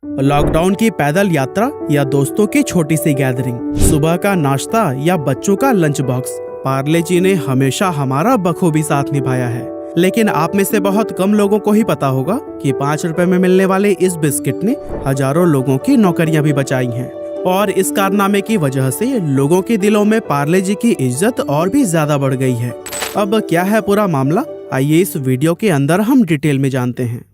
Lockdown की पैदल यात्रा या दोस्तों की छोटी सी गैदरिंग, सुबह का नाश्ता या बच्चों का लंच बॉक्स, पार्ले जी ने हमेशा हमारा बखूबी साथ निभाया है। लेकिन आप में से बहुत कम लोगों को ही पता होगा कि 5 रुपए में मिलने वाले इस बिस्किट ने हजारों लोगों की नौकरियां भी बचाई हैं। और इस कारनामे की वजह से लोगों के दिलों में पार्ले जी की इज्जत और भी ज्यादा बढ़ गई है। अब क्या है पूरा मामला, आइए इस वीडियो के अंदर हम डिटेल में जानते हैं।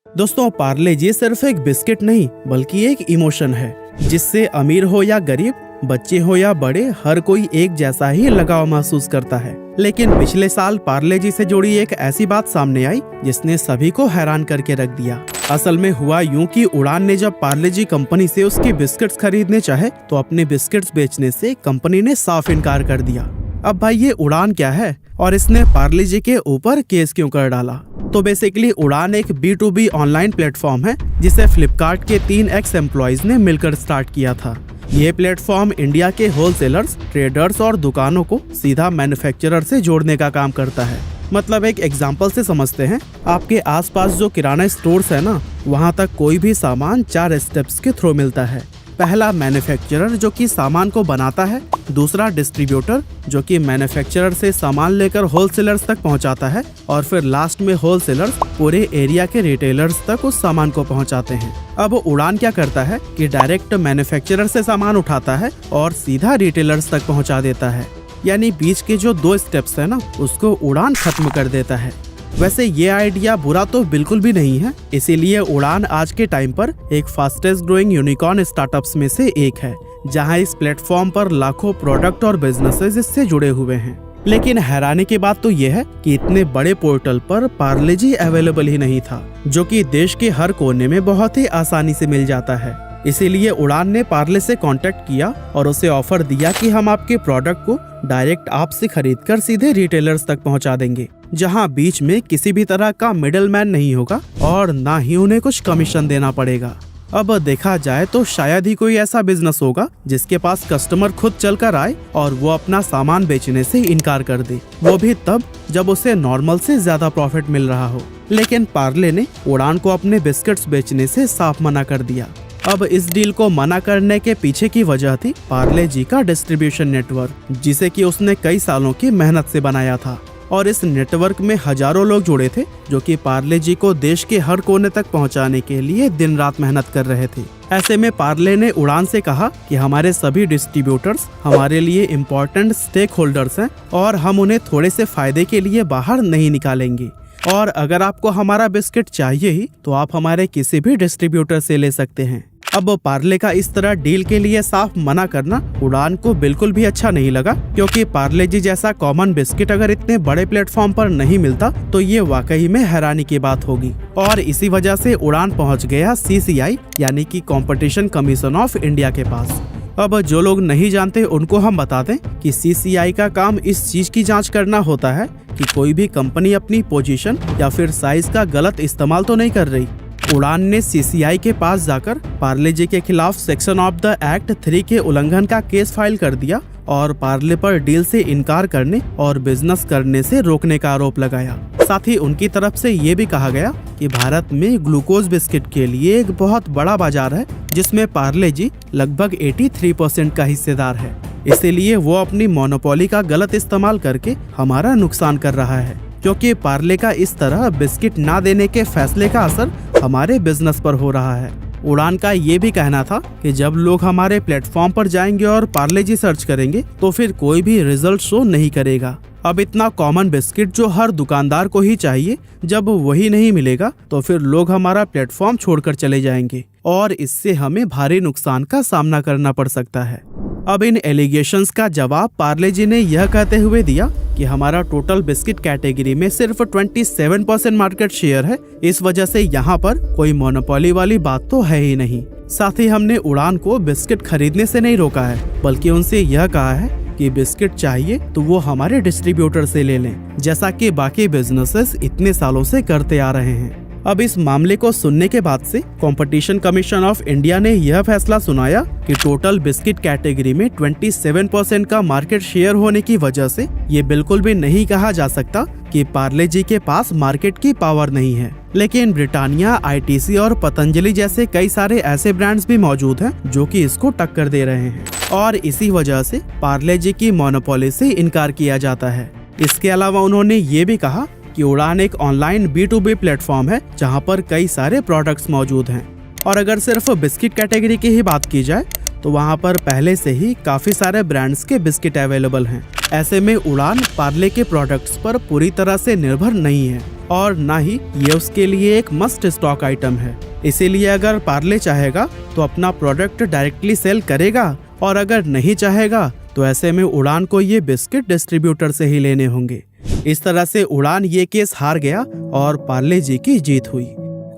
दोस्तों, पार्ले जी सिर्फ एक बिस्किट नहीं बल्कि एक इमोशन है जिससे अमीर हो या गरीब, बच्चे हो या बड़े, हर कोई एक जैसा ही लगाव महसूस करता है। लेकिन पिछले साल पार्ले जी से जुड़ी एक ऐसी बात सामने आई जिसने सभी को हैरान करके रख दिया। असल में हुआ यूं कि उड़ान ने जब पार्ले जी कंपनी से उसकी बिस्किट्स खरीदने चाहे तो अपने बिस्किट्स बेचने से कंपनी ने साफ इनकार कर दिया। अब भाई ये उड़ान क्या है और इसने पार्ले जी के ऊपर केस क्यों कर डाला? तो बेसिकली उड़ान एक B2B ऑनलाइन प्लेटफॉर्म है जिसे फ्लिपकार्ट के 3 एक्स एम्प्लॉइज ने मिलकर स्टार्ट किया था। ये प्लेटफॉर्म इंडिया के होलसेलर्स, ट्रेडर्स और दुकानों को सीधा मैन्युफैक्चरर से जोड़ने का काम करता है। मतलब एक एग्जांपल से समझते हैं, आपके आसपास जो किराना स्टोर्स है ना, वहाँ तक कोई भी सामान 4 स्टेप्स के थ्रू मिलता है। पहला मैन्युफैक्चरर जो कि सामान को बनाता है, दूसरा डिस्ट्रीब्यूटर जो कि मैन्युफैक्चरर से सामान लेकर होलसेलर्स तक पहुंचाता है, और फिर लास्ट में होलसेलर्स पूरे एरिया के रिटेलर्स तक उस सामान को पहुंचाते हैं। अब उड़ान क्या करता है कि डायरेक्ट मैन्युफैक्चरर से सामान उठाता है और सीधा रिटेलर्स तक पहुंचा देता है। यानी बीच के जो 2 स्टेप्स है ना, उसको उड़ान खत्म कर देता है। वैसे ये आइडिया बुरा तो बिल्कुल भी नहीं है, इसीलिए उड़ान आज के टाइम पर एक फास्टेस्ट ग्रोइंग यूनिकॉर्न स्टार्टअप्स में से एक है, जहां इस प्लेटफॉर्म पर लाखों प्रोडक्ट और बिजनेसेस इससे जुड़े हुए हैं। लेकिन हैरानी की बात तो ये है कि इतने बड़े पोर्टल पर पार्ले जी अवेलेबल ही नहीं था, जो कि देश के हर कोने में बहुत ही आसानी से मिल जाता है। इसीलिए उड़ान ने पार्ले से कांटेक्ट किया और उसे ऑफर दिया कि हम आपके प्रोडक्ट को डायरेक्ट आपसे खरीदकर सीधे रिटेलर्स तक पहुंचा देंगे, जहां बीच में किसी भी तरह का मिडलमैन नहीं होगा और ना ही उन्हें कुछ कमीशन देना पड़ेगा। अब देखा जाए तो शायद ही कोई ऐसा बिजनेस होगा जिसके पास कस्टमर खुद चलकर आए और वो अपना सामान बेचने से इनकार कर दे, वो भी तब जब उसे नॉर्मल से ज्यादा प्रॉफिट मिल रहा हो। लेकिन पार्ले ने उड़ान को अपने बिस्किट्स बेचने से साफ मना कर दिया। अब इस डील को मना करने के पीछे की वजह थी पार्ले जी का डिस्ट्रीब्यूशन नेटवर्क, जिसे कि उसने कई सालों की मेहनत से बनाया था। और इस नेटवर्क में हजारों लोग जुड़े थे जो कि पार्ले जी को देश के हर कोने तक पहुंचाने के लिए दिन रात मेहनत कर रहे थे। ऐसे में पार्ले ने उड़ान से कहा कि हमारे सभी डिस्ट्रीब्यूटर्स हमारे लिए इम्पोर्टेंट स्टेक होल्डर्स हैं और हम उन्हें थोड़े से फायदे के लिए बाहर नहीं निकालेंगे। और अगर आपको हमारा बिस्किट चाहिए ही तो आप हमारे किसी भी डिस्ट्रीब्यूटर से ले सकते हैं। अब पार्ले का इस तरह डील के लिए साफ मना करना उड़ान को बिल्कुल भी अच्छा नहीं लगा, क्योंकि पार्ले जी जैसा कॉमन बिस्किट अगर इतने बड़े प्लेटफॉर्म पर नहीं मिलता तो ये वाकई में हैरानी की बात होगी। और इसी वजह से उड़ान पहुंच गया CCI यानी कि कंपटीशन कमीशन ऑफ इंडिया के पास। अब जो लोग नहीं जानते उनको हम बता दें कि CCI का काम इस चीज की जांच करना होता है कि कोई भी कंपनी अपनी पोजीशन या फिर साइज का गलत इस्तेमाल तो नहीं कर रही। उड़ान ने CCI के पास जाकर पार्ले जी के खिलाफ सेक्शन ऑफ द एक्ट 3 के उल्लंघन का केस फाइल कर दिया और पार्ले पर डील से इनकार करने और बिजनेस करने से रोकने का आरोप लगाया। साथ ही उनकी तरफ से ये भी कहा गया कि भारत में ग्लूकोज बिस्किट के लिए एक बहुत बड़ा बाजार है, जिसमें पार्ले जी लगभग 83% का हिस्सेदार है। इसीलिए वो अपनी मोनोपोली का गलत इस्तेमाल करके हमारा नुकसान कर रहा है, क्योंकि पार्ले का इस तरह बिस्किट ना देने के फैसले का असर हमारे बिजनेस पर हो रहा है। उड़ान का ये भी कहना था कि जब लोग हमारे प्लेटफॉर्म पर जाएंगे और पार्ले जी सर्च करेंगे तो फिर कोई भी रिजल्ट शो नहीं करेगा। अब इतना कॉमन बिस्किट जो हर दुकानदार को ही चाहिए, जब वही नहीं मिलेगा तो फिर लोग हमारा प्लेटफॉर्म छोड़कर चले जाएंगे और इससे हमें भारी नुकसान का सामना करना पड़ सकता है। अब इन एलिगेशंस का जवाब पार्ले जी ने यह कहते हुए दिया कि हमारा टोटल बिस्किट कैटेगरी में सिर्फ 27% मार्केट शेयर है, इस वजह से यहाँ पर कोई मोनोपोली वाली बात तो है ही नहीं। साथ ही हमने उड़ान को बिस्किट खरीदने से नहीं रोका है, बल्कि उनसे यह कहा है कि बिस्किट चाहिए तो वो हमारे डिस्ट्रीब्यूटर से ले लें, जैसा कि बाकी बिजनेसेस इतने सालों से करते आ रहे हैं। अब इस मामले को सुनने के बाद से कंपटीशन कमीशन ऑफ इंडिया ने यह फैसला सुनाया कि टोटल बिस्किट कैटेगरी में 27% का मार्केट शेयर होने की वजह से ये बिल्कुल भी नहीं कहा जा सकता कि पार्ले जी के पास मार्केट की पावर नहीं है। लेकिन ब्रिटानिया, ITC और पतंजलि जैसे कई सारे ऐसे ब्रांड्स भी मौजूद हैं जो कि इसको टक्कर दे रहे हैं और इसी वजह से पार्ले जी की मोनोपोली से इनकार किया जाता है। इसके अलावा उन्होंने ये भी कहा कि उड़ान एक ऑनलाइन B2B प्लेटफॉर्म है जहां पर कई सारे प्रोडक्ट्स मौजूद हैं और अगर सिर्फ बिस्किट कैटेगरी की ही बात की जाए तो वहां पर पहले से ही काफी सारे ब्रांड्स के बिस्किट अवेलेबल हैं। ऐसे में उड़ान पार्ले के प्रोडक्ट्स पर पूरी तरह से निर्भर नहीं है और ना ही ये उसके लिए एक मस्ट स्टॉक आइटम है। इसीलिए अगर पार्ले चाहेगा तो अपना प्रोडक्ट डायरेक्टली सेल करेगा और अगर नहीं चाहेगा तो ऐसे में उड़ान को ये बिस्किट डिस्ट्रीब्यूटर से ही लेने होंगे। इस तरह से उड़ान ये केस हार गया और पार्ले जी की जीत हुई।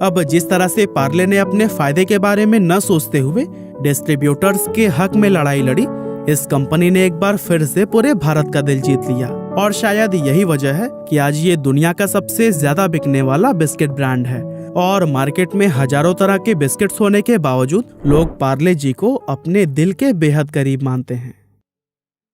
अब जिस तरह से पार्ले ने अपने फायदे के बारे में न सोचते हुए डिस्ट्रीब्यूटर्स के हक में लड़ाई लड़ी, इस कंपनी ने एक बार फिर से पूरे भारत का दिल जीत लिया और शायद यही वजह है कि आज ये दुनिया का सबसे ज्यादा बिकने वाला बिस्किट ब्रांड है और मार्केट में हजारों तरह के बिस्किट्स होने के बावजूद लोग पार्ले जी को अपने दिल के बेहद करीब मानते हैं।